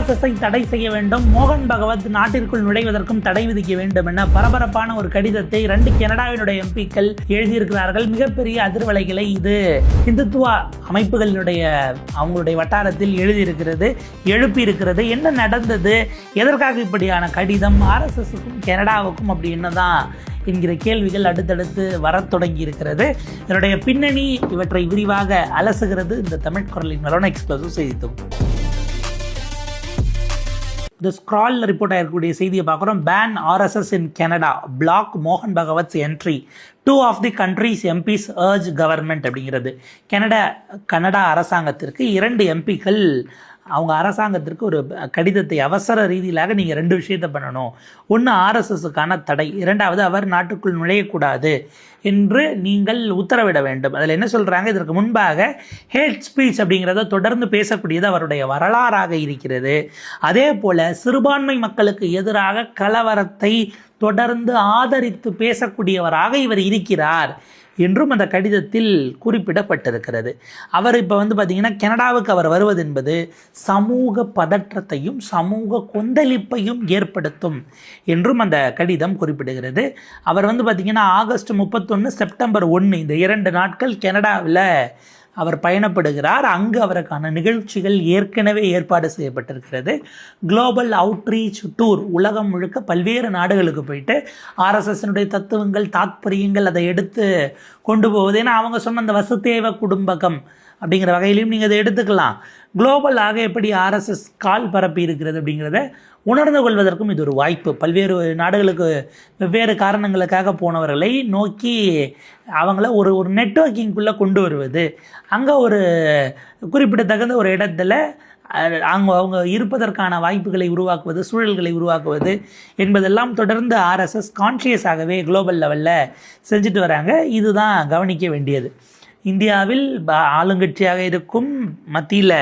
RSSஐ தடை செய்ய வேண்டும், மோகன் பகவத் நாட்டிற்குள் நுழைவதற்கும் தடை விதிக்க வேண்டும் என பரபரப்பான ஒரு கடிதத்தை 2 கனடாவினுடைய எம்பிக்கள் எழுதியிருக்கிறார்கள். மிகப்பெரிய அதிர்வலைகளை இது இந்துத்துவ அமைப்புகளினுடைய அவங்களுடைய வட்டாரத்தில் எழுப்பியிருக்கிறது. என்ன நடந்தது, எதற்காக இப்படியான கடிதம், RSSக்கும் கனடாவுக்கும் அப்படி என்னதான் என்கிற கேள்விகள் அடுத்தடுத்து வரத் தொடங்கி இருக்கிறது. இதனுடைய பின்னணி இவற்றை விரிவாக அலசுகிறது இந்த தமிழ் குரலின் மெரோனா எக்ஸ்க்ளூசிவ் செய்தி தொகுப்பு. இந்த ஸ்க்ரால் ரிப்போர்ட் ஆகக்கூடிய செய்தியை பார்க்குறோம். Ban RSS in Canada, block மோகன் Bhagwat's entry, 2 of the country's MPs urge government அப்படிங்கிறது. கனடா அரசாங்கத்திற்கு 2 எம்பிக்கள் அவங்க அரசாங்கத்திற்கு ஒரு கடிதத்தை அவசர ரீதியிலாக நீங்கள் 2 விஷயத்தை பண்ணணும். ஒன்று RSSக்கான தடை, 2வது அவர் நாட்டுக்குள் நுழையக்கூடாது என்று நீங்கள் உத்தரவிட வேண்டும். அதில் என்ன சொல்கிறாங்க, இதற்கு முன்பாக ஹேட் ஸ்பீச் அப்படிங்கிறத தொடர்ந்து பேசக்கூடியது அவருடைய வரலாறாக இருக்கிறது. அதே போல் சிறுபான்மை மக்களுக்கு எதிராக கலவரத்தை தொடர்ந்து ஆதரித்து பேசக்கூடியவராக இவர் இருக்கிறார் என்றும் அந்த கடிதத்தில் குறிப்பிடப்பட்டிருக்கிறது. அவர் இப்போ பார்த்திங்கன்னா கனடாவுக்கு அவர் வருவது என்பது சமூக பதற்றத்தையும் சமூக கொந்தளிப்பையும் ஏற்படுத்தும் என்றும் அந்த கடிதம் குறிப்பிடுகிறது. அவர் பார்த்திங்கன்னா ஆகஸ்ட் 31 செப்டம்பர் 1 இந்த 2 நாட்கள் கனடாவில் அவர் பயணப்படுகிறார். அங்கு அவருக்கான நிகழ்ச்சிகள் ஏற்கனவே ஏற்பாடு செய்யப்பட்டிருக்கிறது. குளோபல் அவுட்ரீச் டூர், உலகம் முழுக்க பல்வேறு நாடுகளுக்கு போயிட்டு RSSனுடைய தத்துவங்கள் தாத்பரியங்கள் அதை எடுத்து கொண்டு போவது. ஏன்னா அவங்க சொன்ன அந்த வசுதேவ குடும்பகம் அப்படிங்கிற வகையிலையும் நீங்கள் அதை எடுத்துக்கலாம். குளோபலாக எப்படி RSS கால் பரப்பி இருக்கிறது அப்படிங்கிறத உணர்ந்து கொள்வதற்கும் இது ஒரு வாய்ப்பு. பல்வேறு நாடுகளுக்கு வெவ்வேறு காரணங்களுக்காக போனவர்களை நோக்கி அவங்கள ஒரு நெட்வொர்க்கிங்குள்ளே கொண்டு வருவது, அங்கே ஒரு குறிப்பிடத்தகுந்த ஒரு இடத்துல அவங்க இருப்பதற்கான வாய்ப்புகளை உருவாக்குவது, சூழல்களை உருவாக்குவது என்பதெல்லாம் தொடர்ந்து RSS கான்ஷியஸாகவே குளோபல் லெவலில் செஞ்சுட்டு வராங்க. இதுதான் கவனிக்க வேண்டியது. இந்தியாவில் ஆளுங்கட்சியாக இருக்கும் மத்தியில்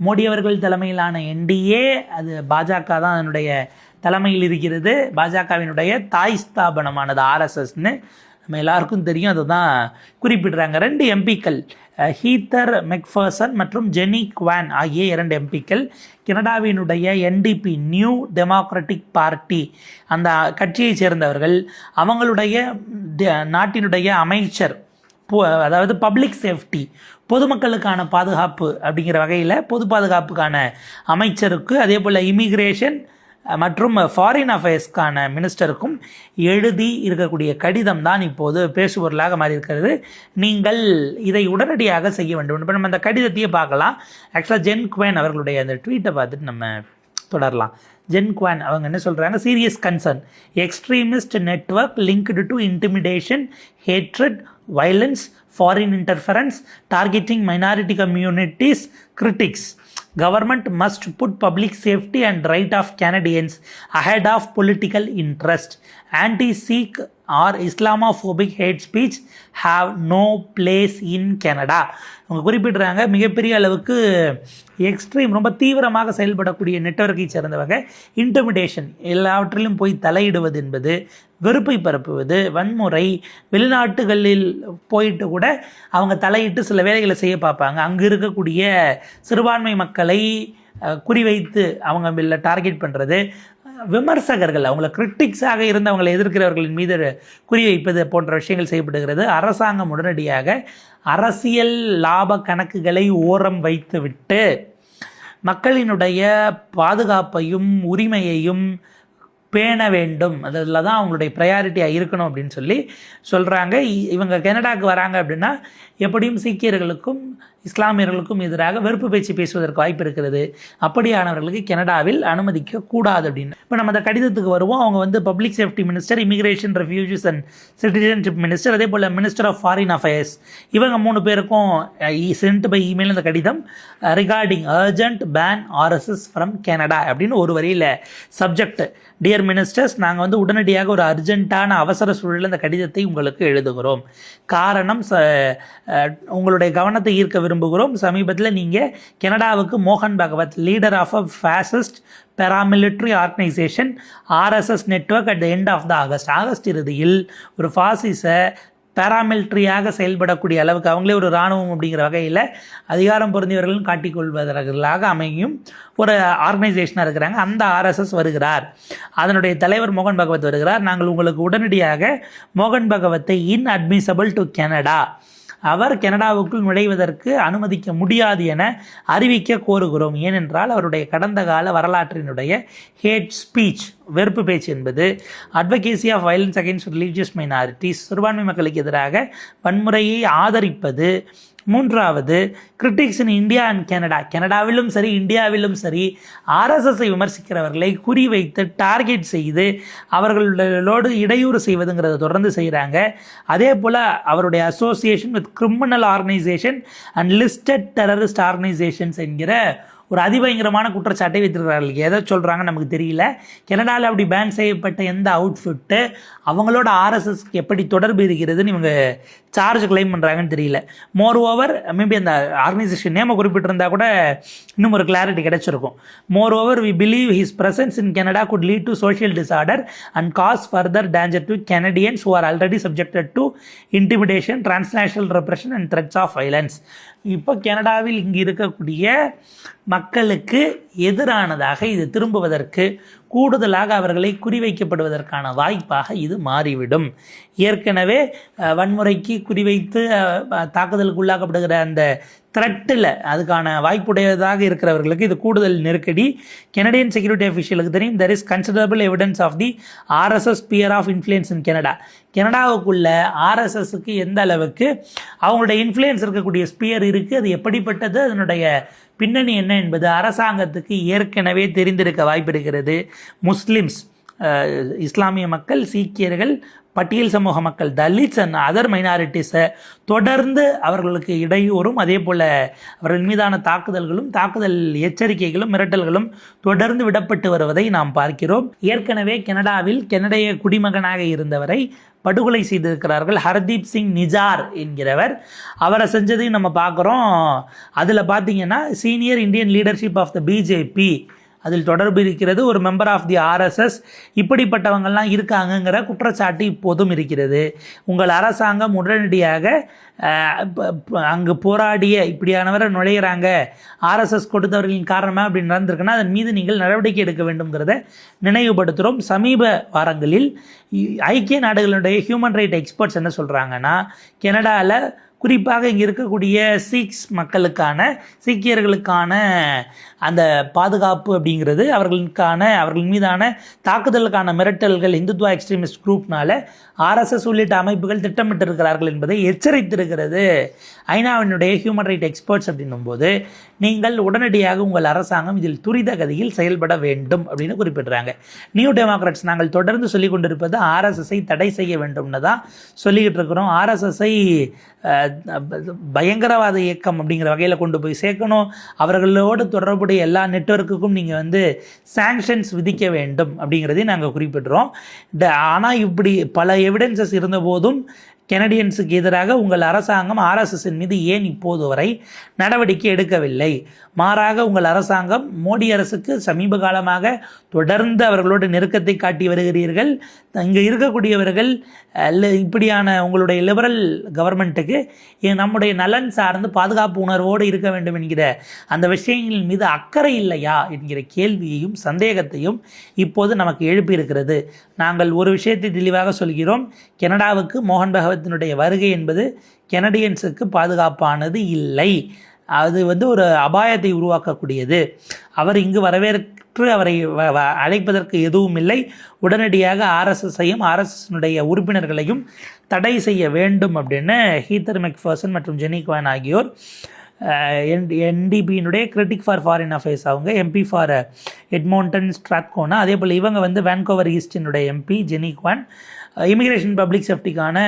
மோடி அவர்கள் தலைமையிலான NDA, அது பாஜக தான் அதனுடைய தலைமையில் இருக்கிறது. பாஜகவினுடைய தாய் ஸ்தாபனமானது RSSன்னு நம்ம எல்லாருக்கும் தெரியும். அதை தான் குறிப்பிடுறாங்க. 2 எம்பிக்கள் ஹீத்தர் மெக்ஃபர்சன் மற்றும் ஜெனி குவான் ஆகிய 2 எம்பிக்கள் கனடாவினுடைய NDP, நியூ டெமோக்ராட்டிக் பார்ட்டி, அந்த கட்சியை சேர்ந்தவர்கள். அவங்களுடைய நாட்டினுடைய அமைச்சர், அதாவது பப்ளிக் சேஃப்டி, பொதுமக்களுக்கான பாதுகாப்பு அப்படிங்கிற வகையில் பொது பாதுகாப்புக்கான அமைச்சருக்கு, அதே போல் இமிக்ரேஷன் மற்றும் ஃபாரின் அஃபேர்ஸ்க்கான மினிஸ்டருக்கும் எழுதி இருக்கக்கூடிய கடிதம் தான் இப்போது பேசுபொருளாக மாறி இருக்கிறது. நீங்கள் இதை உடனடியாக செய்ய வேண்டும். இப்போ நம்ம அந்த கடிதத்தையே பார்க்கலாம். ஆக்சுவலாக ஜென் குவேன் அவர்களுடைய அந்த ட்வீட்டை பார்த்துட்டு நம்ம தொடரலாம். ஜென் குவான் அவங்க என்ன சொல்கிறாங்க, serious concern, extremist network linked to intimidation, hatred, violence, foreign interference, targeting minority communities, critics. Government must put public safety and right of Canadians ahead of political interest. Anti-Sikh or Islamophobic hate speech have no place in Canada. அவங்க குறிப்பிடுறாங்க, மிகப்பெரிய அளவுக்கு extreme, ரொம்ப தீவிரமாக செயல்படக்கூடிய நெட்வொர்க்கை சேர்ந்தவங்க intimidation, எல்லாவற்றிலும் போய் தலையிடுவது என்பது, வெறுப்பை பரப்புவது, வன்முறை, வெளிநாட்டுகளில் போயிட்டு கூட அவங்க தலையிட்டு சில வேலைகளை செய்ய பார்ப்பாங்க. அங்கே இருக்கக்கூடிய சிறுபான்மை மக்களை குறிவைத்து அவங்க டார்கெட் பண்ணுறது, விமர்சகர்கள், அவங்கள கிரிட்டிக்ஸாக இருந்து அவங்களை எதிர்க்கிறவர்களின் மீது குறிவைப்பது போன்ற விஷயங்கள் செய்யப்படுகிறது. அரசாங்கம் உடனடியாக அரசியல் லாப கணக்குகளை ஓரம் வைத்துவிட்டு மக்களினுடைய பாதுகாப்பையும் உரிமையையும் பேண வேண்டும், அதில் தான் அவங்களுடைய ப்ரையாரிட்டியாக இருக்கணும் அப்படின்னு சொல்கிறாங்க. இவங்க கனடாவுக்கு வராங்க அப்படின்னா எப்படியும் சீக்கியர்களுக்கும் இஸ்லாமியர்களுக்கும் எதிராக வெறுப்பு பேச்சு பேசுவதற்கு வாய்ப்பு இருக்கிறது. அப்படியானவர்களுக்கு கனடாவில் அனுமதிக்க கூடாது அப்படின்னு. இப்போ நம்ம அந்த கடிதத்துக்கு வருவோம். அவங்க public safety minister, immigration, refugees and citizenship minister, அதே போல் மினிஸ்டர் ஆஃப் ஃபாரின் அஃபேர்ஸ், இவங்க 3 பேருக்கும் சென்ட் பை இமெயில் இந்த கடிதம் regarding urgent ban RSS from Canada அப்படின்னு ஒரு வரியில் சப்ஜெக்ட், டியர் மினிஸ்டர்ஸ், நாங்கள் உடனடியாக ஒரு அர்ஜென்ட்டான அவசர சூழலில் இந்த கடிதத்தை உங்களுக்கு எழுதுகிறோம். காரணம், உங்களுடைய கவனத்தை ஈர்க்க விரும்புகிறோம். சமீபத்தில் நீங்கள் கனடாவுக்கு மோகன் Bhagwat, leader of a fascist paramilitary organization RSS network at the end of the August இறுதியில் ஒரு பாசிச பேராமிலிட்ரியாக செயல்படக்கூடிய அளவுக்கு அவங்களே ஒரு இராணுவம் அப்படிங்கிற வகையில் அதிகாரம் பொருந்தியவர்களும் காட்டிக்கொள்வதற்காக அமையும் ஒரு ஆர்கனைசேஷனாக இருக்கிறாங்க. அந்த ஆர்எஸ்எஸ் வருகிறார், அதனுடைய தலைவர் மோகன் பகவத் வருகிறார். நாங்கள் உங்களுக்கு உடனடியாக மோகன் பகவத்தை இன்அட்மிசபிள் டு கனடா, அவர் கனடாவுக்குள் நுழைவதற்கு அனுமதிக்க முடியாது என அறிவிக்க கோருகிறோம். ஏனென்றால் அவருடைய கடந்த கால வரலாற்றினுடைய ஹேட் ஸ்பீச், வெறுப்பு பேச்சு என்பது advocacy of violence against religious minorities, சிறுபான்மை மக்களுக்கு எதிராக வன்முறையை ஆதரிப்பது. மூன்றாவது, critics in India and Canada, கனடாவிலும் சரி இந்தியாவிலும் சரி ஆர்எஸ்எஸ்ஸை விமர்சிக்கிறவர்களை குறிவைத்து டார்கெட் செய்து அவர்களோடு இடையூறு செய்வதுங்கிறத தொடர்ந்து செய்கிறாங்க. அதே போல் அவருடைய association with criminal organisation and listed terrorist organisations என்கிற ஒரு அதிபயங்கரமான குற்றச்சாட்டை வைத்திருக்கிறார்கள். எதை சொல்கிறாங்க நமக்கு தெரியல. கனடாவில் அப்படி பேன் செய்யப்பட்ட எந்த அவுட்ஃபிட்டு அவங்களோட ஆர்எஸ்எஸ்க்கு எப்படி தொடர்பு இருக்கிறதுன்னு இவங்க சார்ஜ் கிளைம் பண்ணுறாங்கன்னு தெரியல. மோர் ஓவர் மேபி அந்த ஆர்கனைசேஷன் நேமை குறிப்பிட்டிருந்தா கூட இன்னும் ஒரு கிளாரிட்டி கிடைச்சிருக்கும். Moreover we believe his presence in Canada could lead to social disorder and cause further danger to Canadians who are already subjected to intimidation, transnational repression and threats of violence. இப்போ கனடாவில் இங்கு இருக்கக்கூடிய மக்களுக்கு எதிரானதாக இது திரும்புவதற்கு, கூடுதலாக அவர்களை குறிவைக்கப்படுவதற்கான வாய்ப்பாக இது மாறிவிடும். ஏற்கனவே வன்முறைக்கு குறிவைத்து தாக்குதலுக்கு உள்ளாக்கப்படுகிற அந்த த்ரெட்டில் அதுக்கான வாய்ப்புடையதாக இருக்கிறவர்களுக்கு இது கூடுதல் நெருக்கடி. கெனடியன் செக்யூரிட்டி அஃபிஷியலுக்கு தெரியும், there is considerable evidence of the RSS sphere of influence in Canada. கனடாவுக்குள்ள ஆர்எஸ்எஸ்க்கு எந்த அளவுக்கு அவங்களுடைய இன்ஃப்ளூயன்ஸ் இருக்கக்கூடிய ஸ்பியர் இருக்குது, அது எப்படிப்பட்டது, அதனுடைய பின்னணி என்ன என்பது அரசாங்கத்துக்கு ஏற்கனவே தெரிந்திருக்க வாய்ப்பு இருக்கிறது. முஸ்லிம்ஸ், இஸ்லாமிய மக்கள், சீக்கியர்கள், பட்டியல் சமூக மக்கள், தலித்ஸ் அண்ட் அதர் மைனாரிட்டிஸை தொடர்ந்து அவர்களுக்கு இடையூறும் அதே போல் அவர்கள் மீதான தாக்குதல் எச்சரிக்கைகளும் மிரட்டல்களும் தொடர்ந்து விடப்பட்டு வருவதை நாம் பார்க்கிறோம். ஏற்கனவே கனடாவில் கனடிய குடிமகனாக இருந்தவரை படுகொலை செய்திருக்கிறார்கள். ஹர்தீப் சிங் நிஜார் என்கிறவர், அவரை செஞ்சதையும் நம்ம பார்க்குறோம். அதில் பார்த்தீங்கன்னா senior Indian leadership of the BJP அதில் தொடர்பு இருக்கிறது, ஒரு மெம்பர் ஆஃப் தி ஆர்எஸ்எஸ், இப்படிப்பட்டவங்கள்லாம் இருக்காங்கங்கிற குற்றச்சாட்டு இப்போதும் இருக்கிறது. உங்கள் அரசாங்கம் உடனடியாக அங்கு போராடிய இப்படியானவரை நுழையிறாங்க, ஆர்எஸ்எஸ் கொடுத்தவர்களின் காரணமாக அப்படி நடந்திருக்குன்னா அதன் மீது நீங்கள் நடவடிக்கை எடுக்க வேண்டும்ங்கிறத நினைவுபடுத்துகிறோம். சமீப வாரங்களில் ஐக்கிய நாடுகளுடைய ஹியூமன் ரைட் எக்ஸ்பர்ட்ஸ் என்ன சொல்கிறாங்கன்னா, கனடாவில் குறிப்பாக இங்கே இருக்கக்கூடிய சீக்கியர்களுக்கான அந்த பாதுகாப்பு அப்படிங்கிறது அவர்கள் மீதான தாக்குதலுக்கான மிரட்டல்கள் இந்துத்வா எக்ஸ்ட்ரீமிஸ்ட் குரூப்னால ஆர்எஸ்எஸ் உள்ளிட்ட அமைப்புகள் திட்டமிட்டிருக்கிறார்கள் என்பதை எச்சரித்திருக்கிறது ஐநாவினுடைய ஹியூமன் ரைட் எக்ஸ்பர்ட்ஸ். அப்படின்னும் போது நீங்கள் உடனடியாக உங்கள் அரசாங்கம் இதில் துரித கதியில் செயல்பட வேண்டும் அப்படின்னு குறிப்பிடுறாங்க. நியூ டெமோக்ராட்ஸ் நாங்கள் தொடர்ந்து சொல்லிக் கொண்டிருப்பது ஆர்எஸ்எஸ்ஸை தடை செய்ய வேண்டும்னு தான் சொல்லிக்கிட்டு இருக்கிறோம். ஆர்எஸ்எஸ்ஸை பயங்கரவாத இயக்கம் அப்படிங்கிற வகையில் கொண்டு போய் சேர்க்கணும். அவர்களோடு தொடர்புடைய எல்லா நெட்வொர்க்குக்கும் நீங்கள் சாங்ஷன்ஸ் விதிக்க வேண்டும் அப்படிங்கிறதையும் நாங்கள் குறிப்பிடுறோம். ஆனால் இப்படி பல எவிடன்சஸ் இருந்தபோதும் கெனடியன்ஸுக்கு எதிராக உங்கள் அரசாங்கம் ஆர்எஸ்எஸ்ஸின் மீது ஏன் இப்போது வரை நடவடிக்கை எடுக்கவில்லை? மாறாக உங்கள் அரசாங்கம் மோடி அரசுக்கு சமீப காலமாக தொடர்ந்து அவர்களோட நெருக்கத்தை காட்டி வருகிறீர்கள். இங்கே இருக்கக்கூடியவர்கள் இப்படியான உங்களுடைய லிபரல் கவர்மெண்ட்டுக்கு நம்முடைய நலன் சார்ந்து பாதுகாப்பு உணர்வோடு இருக்க வேண்டும் என்கிற அந்த விஷயங்களின் மீது அக்கறை இல்லையா என்கிற கேள்வியையும் சந்தேகத்தையும் இப்போது நமக்கு எழுப்பியிருக்கிறது. நாங்கள் ஒரு விஷயத்தை தெளிவாக சொல்கிறோம், கனடாவுக்கு மோகன் பகவத்தினுடைய வருகை என்பது கெனடியன்ஸுக்கு பாதுகாப்பானது இல்லை. அது ஒரு அபாயத்தை உருவாக்கக்கூடியது. அவர் இங்கு வரவேற்று அவரை அழைப்பதற்கு எதுவும் இல்லை. உடனடியாக ஆர்எஸ்எஸ்ஸையும் ஆர்எஸ்எஸ்னுடைய உறுப்பினர்களையும் தடை செய்ய வேண்டும் அப்படின்னு ஹீத்தர் மெக்ஃபர்சன் மற்றும் ஜெனி குவான் ஆகியோர் என்டிபியினுடைய கிரிட்டிக் ஃபார் ஃபாரின் அஃபேர்ஸ், அவங்க எம்பி ஃபார் எட்மோண்டன் ஸ்ட்ராத்கோனா, அதே போல் இவங்க வேன்கோவர் ஈஸ்டினுடைய MP Jenny Kwan immigration public சேஃப்டிக்கான,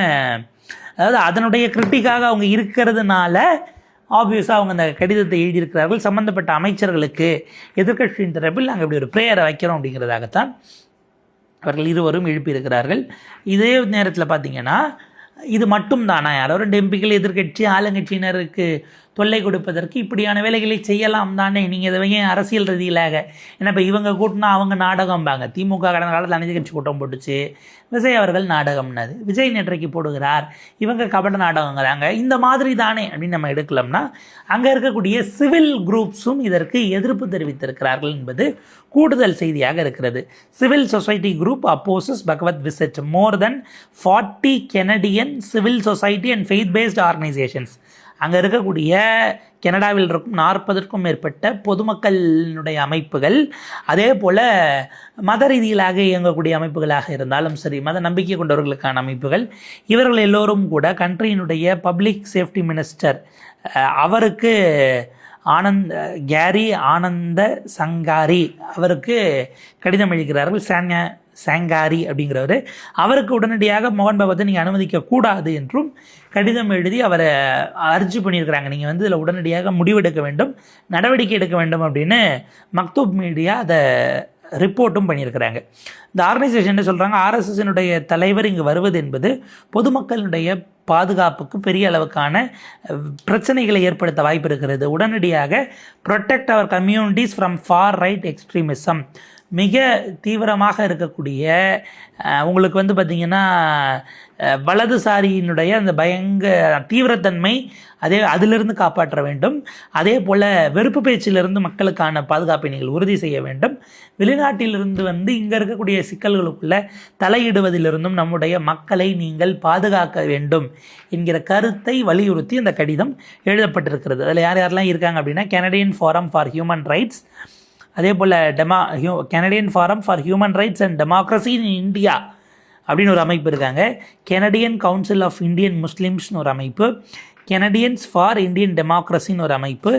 அதாவது அதனுடைய கிரிட்டிக்காக அவங்க இருக்கிறதுனால ஆப்வியஸாக அவங்க அந்த கடிதத்தை எழுதியிருக்கிறார்கள். சம்மந்தப்பட்ட அமைச்சர்களுக்கு எதிர்க்கட்சியின் தரப்பில் நாங்கள் இப்படி ஒரு ப்ரேயரை வைக்கிறோம் அப்படிங்கிறதாகத்தான் அவர்கள் இருவரும் எழுப்பியிருக்கிறார்கள். இதே நேரத்தில் பார்த்திங்கன்னா இது மட்டும் தானா, யாரோ 2 எம்பிக்கள் எதிர்க்கட்சி ஆளுங்கட்சியினருக்கு தொல்லை கொடுப்பதற்கு இப்படியான வேலைகளை செய்யலாம் தானே. நீங்கள் இதை ஏன் அரசியல் ரீதியிலாக, ஏன்னா இப்போ இவங்க கூட்டினா அவங்க நாடகம்பாங்க. திமுக கடந்த காலத்தில் அனைத்து கட்சி கூட்டம் போட்டுச்சு, விஜய் அவர்கள் நாடகம்னாது, விஜய் நேற்றைக்கு போடுகிறார், இவங்க கபட நாடகங்கிறாங்க. இந்த மாதிரி தானே அப்படின்னு நம்ம எடுக்கலாம்னா அங்கே இருக்கக்கூடிய சிவில் குரூப்ஸும் இதற்கு எதிர்ப்பு தெரிவித்திருக்கிறார்கள் என்பது கூடுதல் செய்தியாக இருக்கிறது. Civil society group opposes Bhagwat visit. More than 40 Canadian civil society and faith based organisations. அங்கே இருக்கக்கூடிய கனடாவில் இருக்கும் 40க்கும் மேற்பட்ட பொதுமக்களினுடைய அமைப்புகள், அதே போல் மத ரீதியிலாக இயங்கக்கூடிய அமைப்புகளாக இருந்தாலும் சரி, மத நம்பிக்கை கொண்டவர்களுக்கான அமைப்புகள், இவர்கள் எல்லோரும் கூட கண்ட்ரியினுடைய பப்ளிக் சேஃப்டி மினிஸ்டர் அவருக்கு கேரி ஆனந்த சங்காரி அவருக்கு கடிதம் எழுதுகிறார்கள். சாங்காரி அப்படிங்கிறவர் அவருக்கு உடனடியாக மோகன் பகவத்தை நீங்கள் அனுமதிக்கக்கூடாது என்றும் கடிதம் எழுதி அவரை அர்ஜி பண்ணியிருக்கிறாங்க. நீங்கள் வந்து இதில் உடனடியாக முடிவெடுக்க வேண்டும், நடவடிக்கை எடுக்க வேண்டும் அப்படின்னு மக்தூப் மீடியா அதை ரிப்போர்ட்டும் பண்ணியிருக்கிறாங்க. இந்த ஆர்கனைசேஷன் சொல்கிறாங்க, ஆர்எஸ்எஸ்னுடைய தலைவர் இங்கு வருவது என்பது பொதுமக்களுடைய பாதுகாப்புக்கு பெரிய அளவுக்கான பிரச்சனைகளை ஏற்படுத்த வாய்ப்பு இருக்கிறது. உடனடியாக protect our communities from far right extremism. மிக தீவிரமாக இருக்கக்கூடிய உங்களுக்கு வந்து பார்த்திங்கன்னா வலதுசாரியினுடைய அந்த தீவிரத்தன்மை அதிலிருந்து காப்பாற்ற வேண்டும். அதே போல் வெறுப்பு பேச்சிலிருந்து மக்களுக்கான பாதுகாப்பை நீங்கள் உறுதி செய்ய வேண்டும். வெளிநாட்டிலிருந்து வந்து இங்கே இருக்கக்கூடிய சிக்கல்களுக்குள்ள தலையிடுவதிலிருந்தும் நம்முடைய மக்களை நீங்கள் பாதுகாக்க வேண்டும் என்கிற கருத்தை வலியுறுத்தி அந்த கடிதம் எழுதப்பட்டிருக்கிறது. அதில் யார் யாரெல்லாம் இருக்காங்க அப்படின்னா, Canadian forum for human rights, அதே போல் Canadian forum for human rights and democracy in India அப்படின்னு ஒரு அமைப்பு இருக்காங்க. கெனடியன் கவுன்சில் ஆஃப் இந்தியன் முஸ்லிம்ஸ்னு ஒரு அமைப்பு, கெனடியன்ஸ் ஃபார் இந்தியன் டெமோக்ரஸின்னு ஒரு அமைப்பு,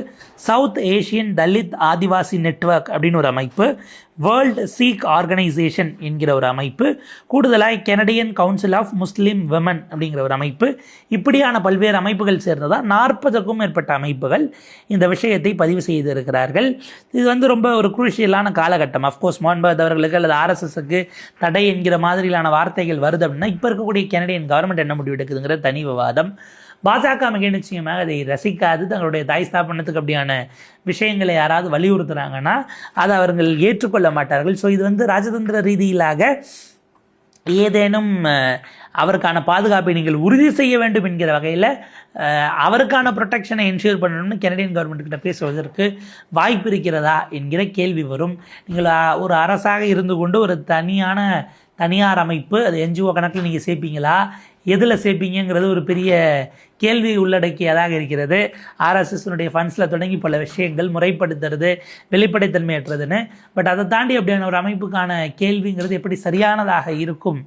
South Asian Dalit Adivasi network அப்படின்னு ஒரு அமைப்பு, வேர்ல்டு சீக் ஆர்கனைசேஷன் என்கிற ஒரு அமைப்பு, கூடுதலாக Canadian council of Muslim women அப்படிங்கிற ஒரு அமைப்பு, இப்படியான பல்வேறு அமைப்புகள் சேர்ந்ததாக 40க்கும் மேற்பட்ட அமைப்புகள் இந்த விஷயத்தை பதிவு செய்திருக்கிறார்கள். இது வந்து ரொம்ப ஒரு குரூஷியலான காலகட்டம். அஃப்கோர்ஸ் மோகன் பகவத் அவர்களுக்கு அல்லது ஆர்எஸ்எஸ்க்கு தடை என்கிற மாதிரியான வார்த்தைகள் வருது அப்படின்னா இப்போ இருக்கக்கூடிய கெனடியன் கவர்மெண்ட் என்ன முடிவு எடுக்குதுங்கிற தனி விவாதம். பாஜக மிக நிச்சயமாக அதை ரசிக்காது. தங்களுடைய தாய் ஸ்தாபனத்துக்கு அப்படியான விஷயங்களை யாராவது வலியுறுத்துகிறாங்கன்னா அதை அவர்கள் ஏற்றுக்கொள்ள மாட்டார்கள். ஸோ இது வந்து ராஜதந்திர ரீதியிலாக ஏதேனும் அவருக்கான பாதுகாப்பை நீங்கள் உறுதி செய்ய வேண்டும் என்கிற வகையில் அவருக்கான ப்ரொடெக்ஷனை என்ஷூர் பண்ணணும்னு கெனடியன் கவர்மெண்ட்கிட்ட பேசுவதற்கு வாய்ப்பு இருக்கிறதா என்கிற கேள்வி வரும். நீங்கள் ஒரு அரசாக இருந்து கொண்டு ஒரு தனியார் அமைப்பு, அது என்ஜிஓ கணக்கில் நீங்கள் சேர்ப்பீங்களா, எதில் சேர்ப்பீங்கிறது ஒரு பெரிய கேள்வி உள்ளடக்கியதாக இருக்கிறது. ஆர்எஸ்எஸ்னுடைய ஃபண்ட்ஸில் தொடங்கி பல விஷயங்கள் முறைப்படுத்துறது, வெளிப்படைத்தன்மையற்றதுன்னு. பட் அதை தாண்டி அப்படியான ஒரு அமைப்புக்கான கேள்விங்கிறது எப்படி சரியானதாக இருக்கும்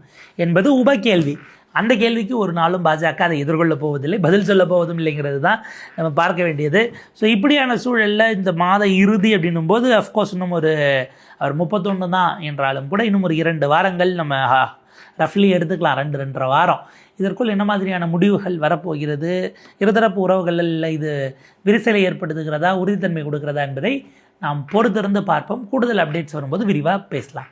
என்பது உபகேள்வி. அந்த கேள்விக்கு ஒரு நாளும் பாஜக அதை எதிர்கொள்ள போவதில்லை, பதில் சொல்ல போவதும் இல்லைங்கிறது தான் நம்ம பார்க்க வேண்டியது. ஸோ இப்படியான சூழலில் இந்த மாத இறுதி அப்படின்னும் போது அஃப்கோர்ஸ் இன்னும் ஒரு 31 தான் என்றாலும் கூட இன்னும் ஒரு 2 வாரங்கள் நம்ம ரஃப்லி எடுத்துக்கலாம், 2-2.5 வாரம். இதற்குள் என்ன மாதிரியான முடிவுகள் வரப்போகிறது, இருதரப்பு உறவுகளில் இது விரிசலை ஏற்படுத்துகிறதா, உறுதித்தன்மை கொடுக்கிறதா என்பதை நாம் பொறுத்திருந்து பார்ப்போம். கூடுதல் அப்டேட்ஸ் வரும்போது விரிவாக பேசலாம்.